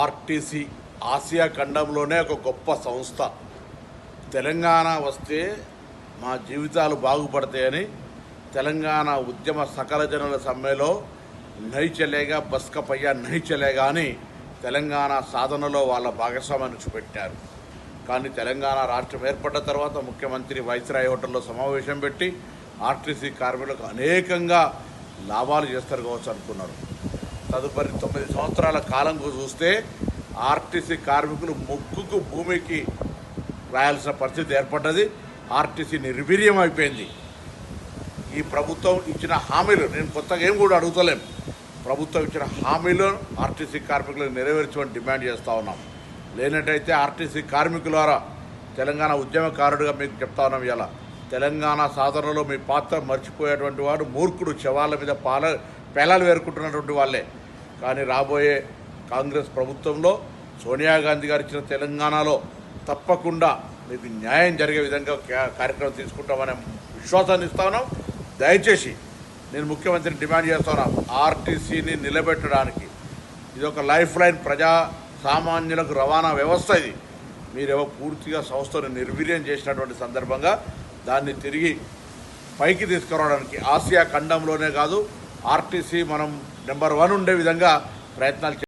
RTC Asia ఖండంలోనే ఒక గొప్ప సంస్థ. తెలంగాణ వస్తే మా జీవితాలు బాగుపడతాయని తెలంగాణ ఉద్యమ సకల జనుల సమ్మెలో నహీ చలేగా బస్కా పయ్యా నహీ చలేగా అని తెలంగాణ సాధనలో వాళ్ళ భాగస్వామ్యాన్ని చూపెట్టారు. కానీ తెలంగాణ రాష్ట్రం ఏర్పడ్డ తర్వాత ముఖ్యమంత్రి వైస్రాయ్ హోటల్లో సమావేశం పెట్టి ఆర్టీసీ కార్మికులకు అనేకంగా లాభాలు చేస్తారు కావచ్చు అనుకున్నారు. తదుపరి 9 సంవత్సరాల కాలంకు చూస్తే ఆర్టీసీ కార్మికులు ముక్కుకు భూమికి రాయాల్సిన పరిస్థితి ఏర్పడ్డది. ఆర్టీసీ నిర్వీర్యం అయిపోయింది. ఈ ప్రభుత్వం ఇచ్చిన హామీలు, నేను కొత్తగా ఏం కూడా అడుగుతలేం, ప్రభుత్వం ఇచ్చిన హామీలు ఆర్టీసీ కార్మికులకు నెరవేర్చమని డిమాండ్ చేస్తూ ఉన్నాం. లేనట్టయితే ఆర్టీసీ కార్మికులారా, తెలంగాణ ఉద్యమకారుడిగా మీకు చెప్తా ఉన్నాం, ఇలా తెలంగాణ సాధనలో మీ పాత్ర మర్చిపోయేటువంటి వాడు మూర్ఖుడు, శవాల మీద పేలాలు వేరుకుంటున్నటువంటి వాళ్ళే. కానీ రాబోయే కాంగ్రెస్ ప్రభుత్వంలో సోనియా గాంధీ గారు ఇచ్చిన తెలంగాణలో తప్పకుండా మీకు న్యాయం జరిగే విధంగా కార్యక్రమం తీసుకుంటామనే విశ్వాసాన్ని ఇస్తా ఉన్నాం. దయచేసి నేను ముఖ్యమంత్రిని డిమాండ్ చేస్తున్నాం, ఆర్టీసీని నిలబెట్టడానికి ఇది ఒక లైఫ్ లైన్, ప్రజా సామాన్యులకు రవాణా వ్యవస్థ. ఇది మీరేమో పూర్తిగా సంస్థను నిర్వీర్యం చేసినటువంటి సందర్భంగా దాన్ని తిరిగి పైకి తీసుకురావడానికి ఆసియా ఖండంలోనే కాదు, ఆర్టీసీ మనం నెంబర్ 1 ఉండే విధంగా ప్రయత్నాలు